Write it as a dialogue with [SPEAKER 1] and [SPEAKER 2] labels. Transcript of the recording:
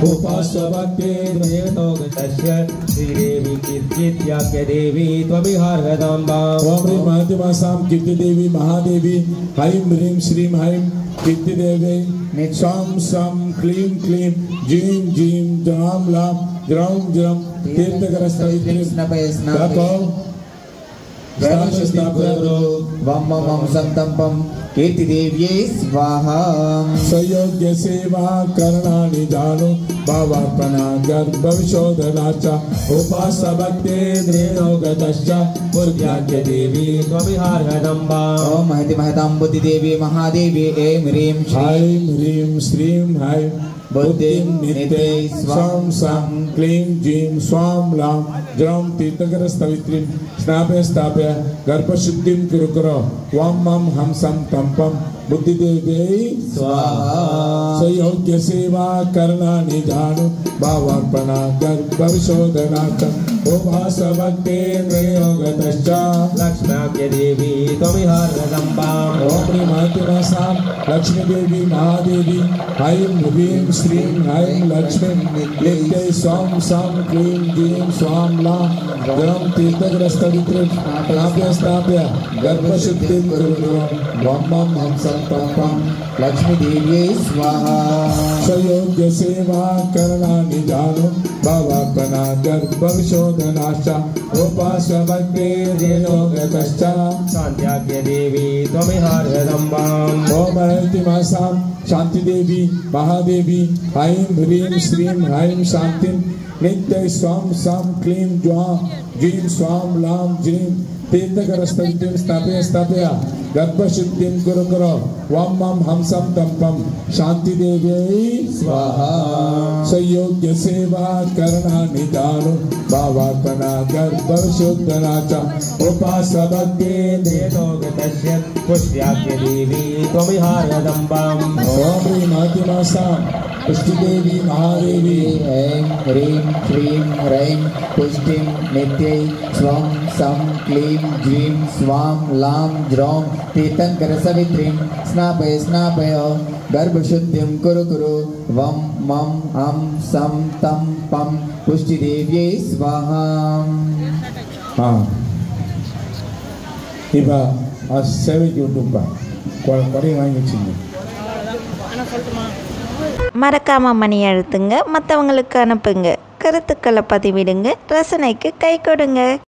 [SPEAKER 1] उपासवते देवतोगतस्य श्रीदेवी कीर्तित्याख्य देवी त्वमिहार्हदाम्बा। ओम ह्रीं महतिमासां कीर्तिदेवी महादेवी ऐं ह्रीं श्रीं ऐं कीर्तिदेवी सं सं क्लीं क्लीं जीं जीं द्रां लां द्रौं द्रं तीर्थकरस्थवित्रीं
[SPEAKER 2] वम वम संतंपम कीर्तिदेव्यै स्वाहा।
[SPEAKER 1] सयोग्य सेवा करणानि जानु भावार्पणा गर्भविशोधनाच उपासभक्ते द्रेणोगतश्च पूर्व्याख्य देवी त्वमिहार्हदम्बा।
[SPEAKER 2] ओम महति महतां बुद्धिदेवी महादेवी ऐं ह्रीं
[SPEAKER 1] श्रीं ऐं बुद्धिं नित्यै स्वां सं क्लीं जीं स्वां लां द्रौं तीर्थकरस्थवित्रीं स्नापय स्थापय गर्भशुद्धिं कुरु कुरु वं मं हंसं तंपं बुद्धिदेव्यै स्वाहा। सयोग्य सेवा करणानि जानु भावार्पणा गर्भविशोधनाच उपासभक्ते द्रेणोगतश्च
[SPEAKER 2] लक्ष्म्याख्य देवी त्वमिहार्हदम्बा।
[SPEAKER 1] ओम ह्रीं महतिमासां लक्ष्मी देवी महादेवी ऐं ह्रीं श्रीं ऐं लक्ष्मी नित्यै स्वां सं क्लीं जीं स्वां लां द्रौं तीर्थकरस्थवित्रीं स्थापय गर्भशुद्धिं कुरु वं मं हंसं तंपं
[SPEAKER 2] लक्ष्मी देव्यै स्वाहा।
[SPEAKER 1] सयोग्य सेवा करणानि जानु भावार्पणा गर्भविशोधनाश्च उपासभक्ते द्रेणोगतश्च
[SPEAKER 2] शान्त्याख्य देवी त्वमिहार्हदम्बा।
[SPEAKER 1] ओम महतिमासां शांति देवी महादेवी ऐं ह्रीं श्रीं ऐं शांतिं नित्यै स्वां सं क्लीं जीं स्वां लां जीं तीर्थकरस्थवित्रीं स्थापय गर्भशुद्धिं कुरु कुरु वं मं हंसं तंपं शांति देव्यै स्वाहा। सयोग्य सेवा करणानि जानु भावार्पणा गर्भविशोधनाच उपासभक्ते
[SPEAKER 2] द्रेणोगतस्य पुष्ट्याख्य देवी त्वमिहार्हदम्बा।
[SPEAKER 1] ओम ह्रीं महतिमासां पुष्टिदेवी महादेवी
[SPEAKER 2] ऐं ह्रीं श्रीं ह्रैं पुष्टिं नित्यै स्वं सं क्लीं जीं स्वां लां द्रौं तीर्थंकरसवित्रीं स्नापय गर्भशुद्धिं कुरु कुरु वं मं हं सं तं पं पुष्टिदेव्यै स्वाहा।
[SPEAKER 1] இப்போ சேவைக்கு விட்டுப்பா கொடையை வாங்கி வச்சுங்க.
[SPEAKER 3] மறக்காம மணி அழுத்துங்க, மற்றவங்களுக்கு அனுப்புங்க, கருத்துக்களை பதிவிடுங்க, ரசனைக்கு கை கொடுங்க.